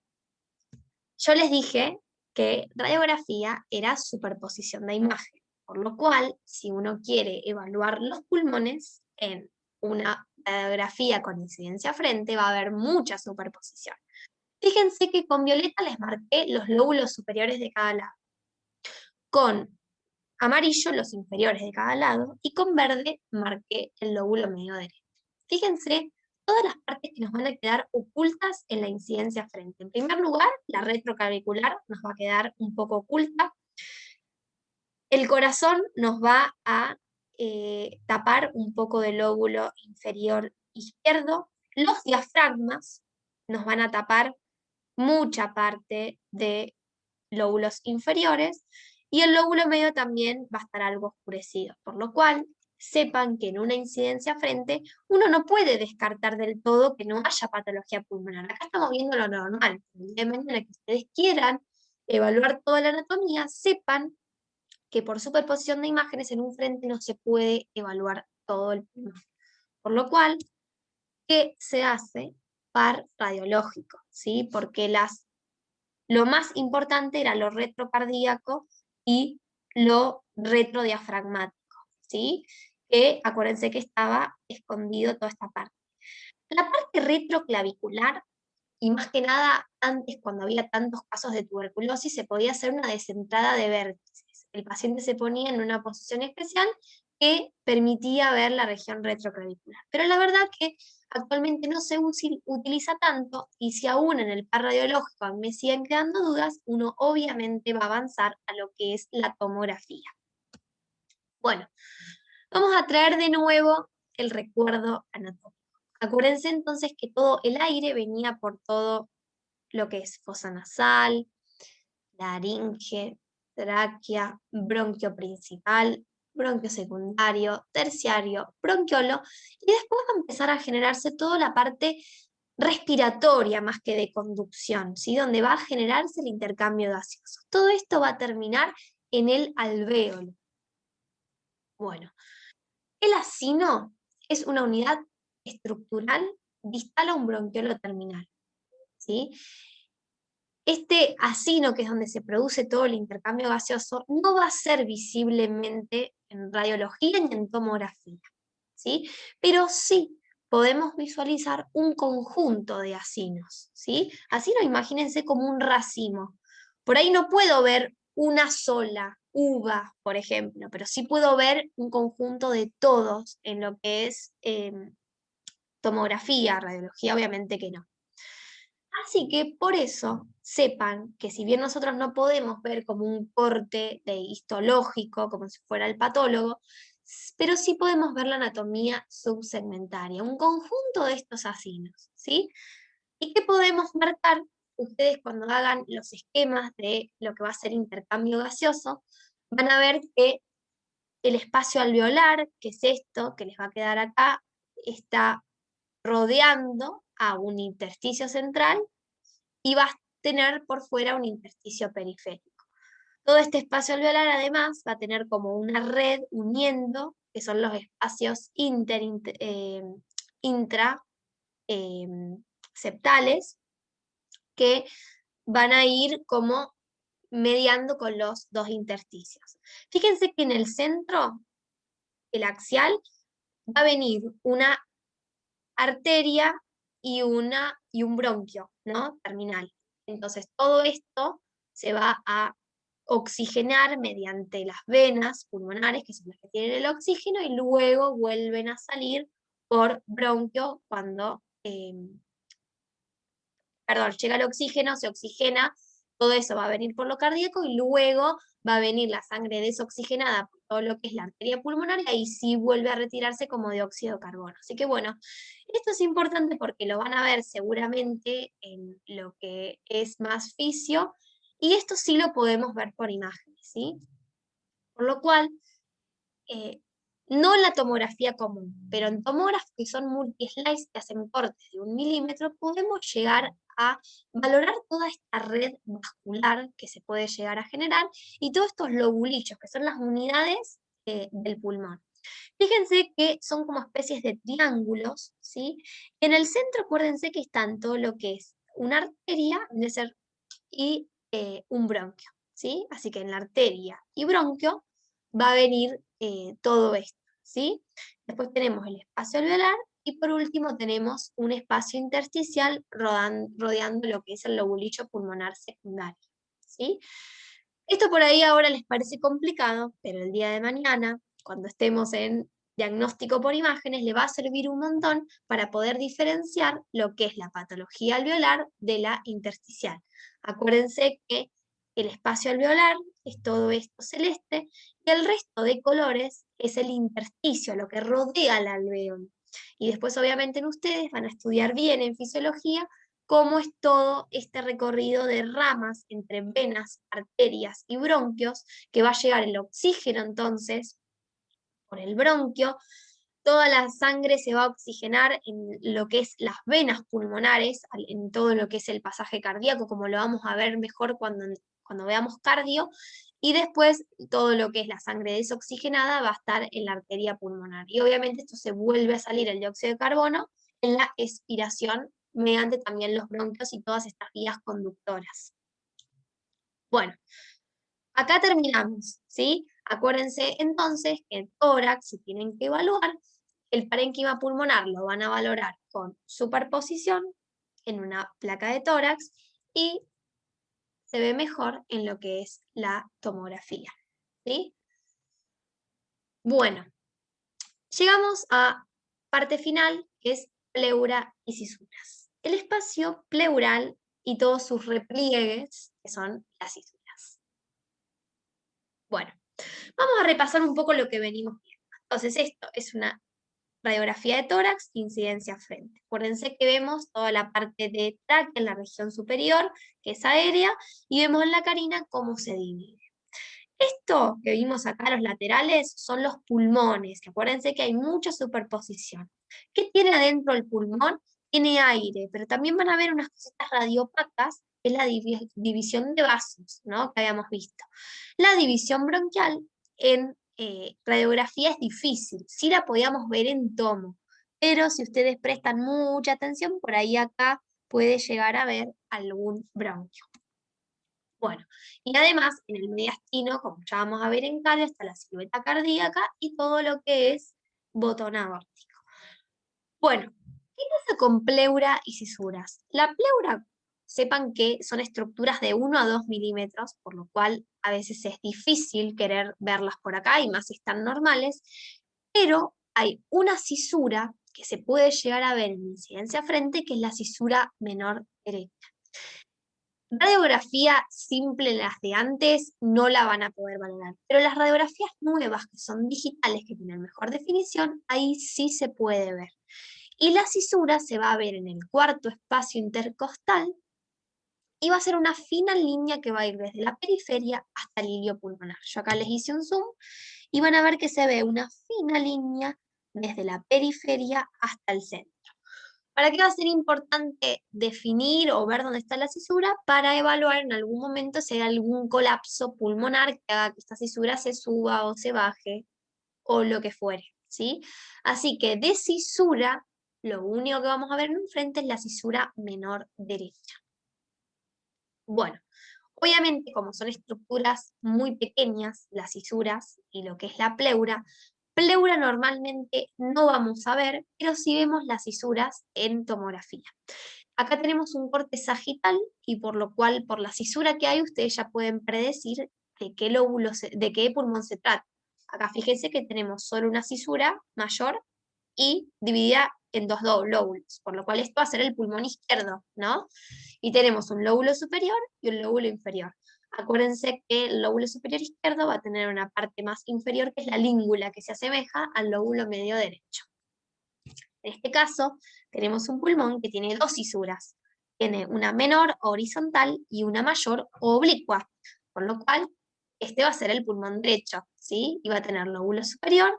yo les dije que radiografía era superposición de imagen, por lo cual, si uno quiere evaluar los pulmones en una radiografía con incidencia frente, va a haber mucha superposición. Fíjense que con violeta les marqué los lóbulos superiores de cada lado, con amarillo los inferiores de cada lado y con verde marqué el lóbulo medio derecho. Fíjense todas las partes que nos van a quedar ocultas en la incidencia frente. En primer lugar, la retroclavicular nos va a quedar un poco oculta. El corazón nos va a tapar un poco del lóbulo inferior izquierdo. Los diafragmas nos van a tapar mucha parte de lóbulos inferiores y el lóbulo medio también va a estar algo oscurecido, por lo cual sepan que en una incidencia frente uno no puede descartar del todo que no haya patología pulmonar. Acá estamos viendo lo normal. El día de mañana que ustedes quieran evaluar toda la anatomía, sepan que por superposición de imágenes en un frente no se puede evaluar todo el pulmón. Por lo cual, ¿qué se hace? Par radiológico, ¿sí? Porque lo más importante era lo retrocardíaco y lo retrodiafragmático, ¿sí? Que acuérdense que estaba escondido toda esta parte. La parte retroclavicular, y más que nada antes cuando había tantos casos de tuberculosis, se podía hacer una descentrada de vértices. El paciente se ponía en una posición especial que permitía ver la región retroclavicular. Pero la verdad que actualmente no se utiliza tanto y si aún en el par radiológico me siguen quedando dudas, uno obviamente va a avanzar a lo que es la tomografía. Bueno, vamos a traer de nuevo el recuerdo anatómico. Acuérdense entonces que todo el aire venía por todo lo que es fosa nasal, laringe, tráquea, bronquio principal, bronquio secundario, terciario, bronquiolo, y después va a empezar a generarse toda la parte respiratoria más que de conducción, ¿sí? Donde va a generarse el intercambio gaseoso. Todo esto va a terminar en el alvéolo. Bueno, el acino es una unidad estructural distal a un bronquiolo terminal, ¿sí? Este acino, que es donde se produce todo el intercambio gaseoso, no va a ser visiblemente en radiología ni en tomografía, ¿sí? Pero sí podemos visualizar un conjunto de acinos, ¿sí? Acino, imagínense como un racimo. Por ahí no puedo ver una sola uva, por ejemplo, pero sí puedo ver un conjunto de todos en lo que es tomografía, radiología, obviamente que no. Así que por eso sepan que si bien nosotros no podemos ver como un corte de histológico, como si fuera el patólogo, pero sí podemos ver la anatomía subsegmentaria, un conjunto de estos acinos, ¿sí? ¿Y qué podemos marcar? Ustedes cuando hagan los esquemas de lo que va a ser intercambio gaseoso, van a ver que el espacio alveolar, que es esto que les va a quedar acá, está rodeando a un intersticio central y va a tener por fuera un intersticio periférico. Todo este espacio alveolar además va a tener como una red uniendo, que son los espacios intra septales, que van a ir como mediando con los dos intersticios. Fíjense que en el centro, el axial, va a venir una arteria y un bronquio, ¿no? Terminal. Entonces, todo esto se va a oxigenar mediante las venas pulmonares, que son las que tienen el oxígeno, y luego vuelven a salir por bronquio cuando, perdón, llega el oxígeno, se oxigena, todo eso va a venir por lo cardíaco y luego va a venir la sangre desoxigenada por todo lo que es la arteria pulmonar y ahí sí vuelve a retirarse como dióxido de carbono. Así que bueno, esto es importante porque lo van a ver seguramente en lo que es más fisio y esto sí lo podemos ver por imágenes, ¿sí? Por lo cual, eh, no en la tomografía común, pero en tomógrafos que son multi-slice, que hacen cortes de 1 milímetro, podemos llegar a valorar toda esta red vascular que se puede llegar a generar y todos estos lobulichos, que son las unidades del pulmón. Fíjense que son como especies de triángulos, ¿sí? En el centro, acuérdense que están todo lo que es una arteria y un bronquio, ¿sí? Así que en la arteria y bronquio va a venir todo esto, ¿sí? Después tenemos el espacio alveolar y por último tenemos un espacio intersticial rodeando lo que es el lobulicho pulmonar secundario, ¿sí? Esto por ahí ahora les parece complicado, pero el día de mañana, cuando estemos en diagnóstico por imágenes, le va a servir un montón para poder diferenciar lo que es la patología alveolar de la intersticial. Acuérdense que el espacio alveolar es todo esto celeste y el resto de colores es el intersticio, lo que rodea al alveolo. Y después obviamente en ustedes van a estudiar bien en fisiología cómo es todo este recorrido de ramas entre venas, arterias y bronquios, que va a llegar el oxígeno entonces por el bronquio, toda la sangre se va a oxigenar en lo que es las venas pulmonares, en todo lo que es el pasaje cardíaco, como lo vamos a ver mejor cuando veamos cardio, y después todo lo que es la sangre desoxigenada va a estar en la arteria pulmonar. Y obviamente esto se vuelve a salir el dióxido de carbono en la expiración mediante también los bronquios y todas estas vías conductoras. Bueno, acá terminamos, ¿sí? Acuérdense entonces que el tórax se tienen que evaluar, el parénquima pulmonar lo van a valorar con superposición en una placa de tórax y se ve mejor en lo que es la tomografía, ¿sí? Bueno, llegamos a parte final, que es pleura y cisuras. El espacio pleural y todos sus repliegues, que son las cisuras. Bueno, vamos a repasar un poco lo que venimos viendo. Entonces, esto es una radiografía de tórax, incidencia frente. Acuérdense que vemos toda la parte de tráquea en la región superior, que es aérea, y vemos en la carina cómo se divide. Esto que vimos acá, los laterales, son los pulmones, que acuérdense que hay mucha superposición. ¿Qué tiene adentro el pulmón? Tiene aire, pero también van a ver unas cositas radiopacas, que es la división de vasos, ¿no? Que habíamos visto. La división bronquial en radiografía es difícil, sí la podíamos ver en tomo, pero si ustedes prestan mucha atención, por ahí acá puede llegar a ver algún bronquio. Bueno, y además en el mediastino, como ya vamos a ver en cardio, está la silueta cardíaca y todo lo que es botón aórtico. Bueno, ¿qué pasa con pleura y cisuras? La pleura, sepan que son estructuras de 1 a 2 milímetros, por lo cual a veces es difícil querer verlas por acá, y más si están normales, pero hay una cisura que se puede llegar a ver en incidencia frente, que es la cisura menor derecha. Radiografía simple, las de antes, no la van a poder valorar, pero las radiografías nuevas, que son digitales, que tienen mejor definición, ahí sí se puede ver. Y la cisura se va a ver en el cuarto espacio intercostal, y va a ser una fina línea que va a ir desde la periferia hasta el hilio pulmonar. Yo acá les hice un zoom, y van a ver que se ve una fina línea desde la periferia hasta el centro. ¿Para qué va a ser importante definir o ver dónde está la cisura? Para evaluar en algún momento si hay algún colapso pulmonar que haga que esta cisura se suba o se baje, o lo que fuere, ¿sí? Así que de cisura, lo único que vamos a ver en un frente es la cisura menor derecha. Bueno, obviamente como son estructuras muy pequeñas, las cisuras y lo que es la pleura normalmente no vamos a ver, pero sí vemos las cisuras en tomografía. Acá tenemos un corte sagital y por lo cual, por la cisura que hay, ustedes ya pueden predecir de qué lóbulo, de qué pulmón se trata. Acá fíjense que tenemos solo una cisura mayor y dividida en dos lóbulos, por lo cual esto va a ser el pulmón izquierdo, ¿no? Y tenemos un lóbulo superior y un lóbulo inferior. Acuérdense que el lóbulo superior izquierdo va a tener una parte más inferior, que es la língula, que se asemeja al lóbulo medio derecho. En este caso, tenemos un pulmón que tiene dos cisuras. Tiene una menor horizontal y una mayor oblicua, por lo cual este va a ser el pulmón derecho, ¿sí? Y va a tener lóbulo superior,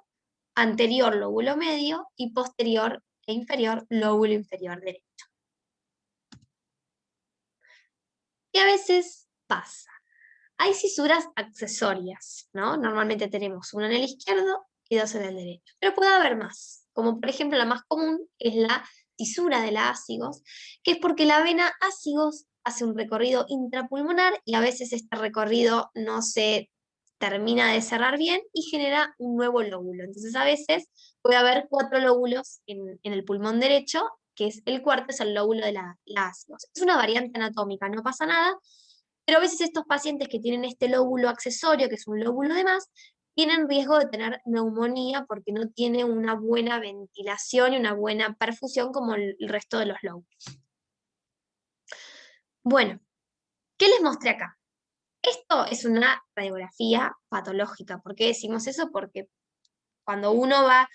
anterior lóbulo medio y posterior e inferior lóbulo inferior derecho. Y a veces pasa. Hay cisuras accesorias, ¿no? Normalmente tenemos una en el izquierdo y dos en el derecho, pero puede haber más, como por ejemplo la más común es la cisura de la ácigos, que es porque la vena ácigos hace un recorrido intrapulmonar y a veces este recorrido no se termina de cerrar bien y genera un nuevo lóbulo. Entonces a veces puede haber 4 lóbulos en el pulmón derecho, que es el cuarto, es el lóbulo de la ácigos. Es una variante anatómica, no pasa nada, pero a veces estos pacientes que tienen este lóbulo accesorio, que es un lóbulo de más, tienen riesgo de tener neumonía porque no tiene una buena ventilación y una buena perfusión como el resto de los lóbulos. Bueno, ¿qué les mostré acá? Esto es una radiografía patológica. ¿Por qué decimos eso? Porque cuando uno va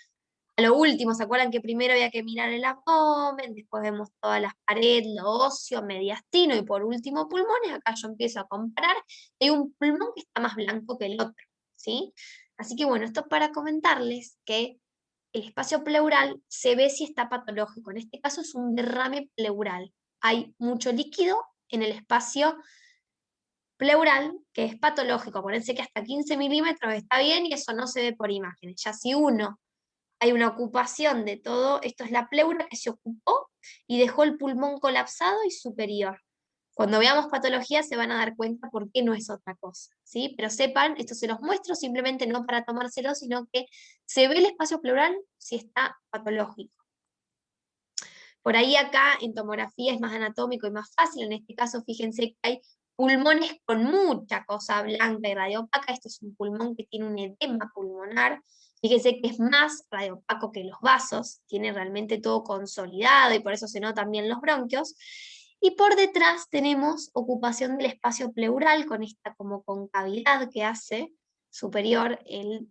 a lo último, ¿se acuerdan que primero había que mirar el abdomen, después vemos todas las paredes, lo óseo, mediastino y por último pulmones? Acá yo empiezo a comparar, hay un pulmón que está más blanco que el otro, ¿sí? Así que bueno, esto es para comentarles que el espacio pleural se ve si está patológico. En este caso es un derrame pleural. Hay mucho líquido en el espacio pleural, que es patológico. Acuérdense que hasta 15 milímetros está bien y eso no se ve por imágenes. Ya si hay una ocupación de todo, esto es la pleura que se ocupó y dejó el pulmón colapsado y superior. Cuando veamos patología se van a dar cuenta por qué no es otra cosa, ¿sí? Pero sepan, esto se los muestro simplemente no para tomárselo, sino que se ve el espacio pleural si está patológico. Por ahí acá en tomografía es más anatómico y más fácil, en este caso fíjense que hay pulmones con mucha cosa blanca y radiopaca. Este es un pulmón que tiene un edema pulmonar, fíjense que es más radiopaco que los vasos, tiene realmente todo consolidado y por eso se notan bien los bronquios. Y por detrás tenemos ocupación del espacio pleural con esta como concavidad que hace superior,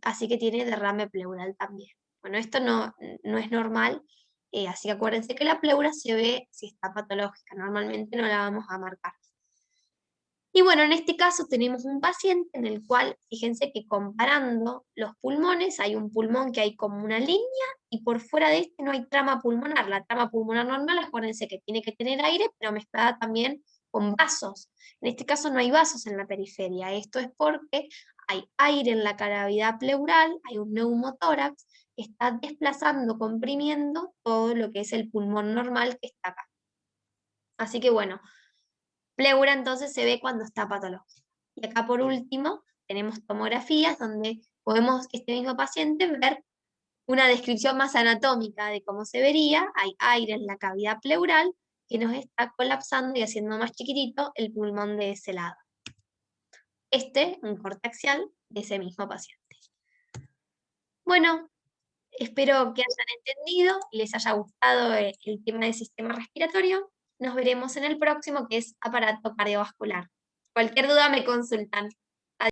así que tiene derrame pleural también. Bueno, esto no es normal. Así que acuérdense que la pleura se ve si está patológica, normalmente no la vamos a marcar. Y bueno, en este caso tenemos un paciente en el cual, fíjense que comparando los pulmones, hay un pulmón que hay como una línea y por fuera de este no hay trama pulmonar. La trama pulmonar normal, acuérdense que tiene que tener aire, pero mezclada también con vasos. En este caso no hay vasos en la periferia. Esto es porque hay aire en la cavidad pleural, hay un neumotórax que está desplazando, comprimiendo todo lo que es el pulmón normal que está acá. Así que bueno, pleura entonces se ve cuando está patológico. Y acá por último tenemos tomografías donde podemos, este mismo paciente, ver una descripción más anatómica de cómo se vería. Hay aire en la cavidad pleural que nos está colapsando y haciendo más chiquitito el pulmón de ese lado. Un corte axial de ese mismo paciente. Bueno, Espero que hayan entendido y les haya gustado el tema del sistema respiratorio. Nos veremos en el próximo, que es aparato cardiovascular. Cualquier duda me consultan.